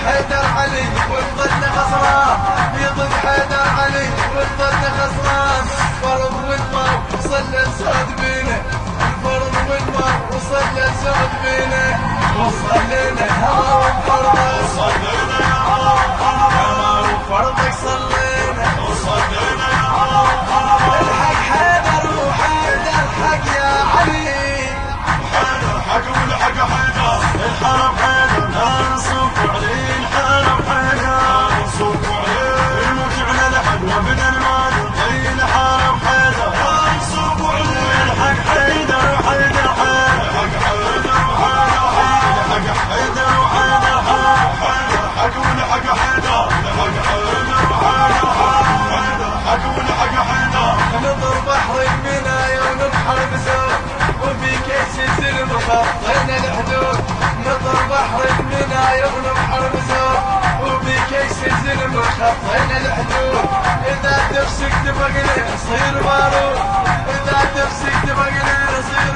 حيدر علي والضد خسران، في ضد حيدر علي والضد خسران. فرض والماء وصل للسعود بينا، الفرض والماء وصل للسعود بينا. وصل لنا هوا وفرضك، وصل لنا يا هوا وفرضك صلينا، وصل لنا يا هوا وفرضك. الحق حيدر وحيدر حق يا علي، حيدر حق والحق حيدر، الحرب حيدر لا نصوف عليه، الحرب حيدر لا نصوف عليه. الموجعنا لحق وابن المال زي الحرب حيدر لا نصوف عليه. الحق حيدر وحيدر حيدر، الحق حيدر وحيدر حيدر، الحق حيدر وحيدر حيدر، حق والحق حيدر، الحق حيدر وحيدر حيدر، حق والحق حيدر. نضر بحر المنايا ونبحر بزود، وفي كيس الزلم خطينا الحدود. نضر بحر المنايا ونبحر بزود، وفي كيس الزلم خطينا الحدود. إذا تفسك تبقى نصير بارود، إذا تفسك تبقى نصير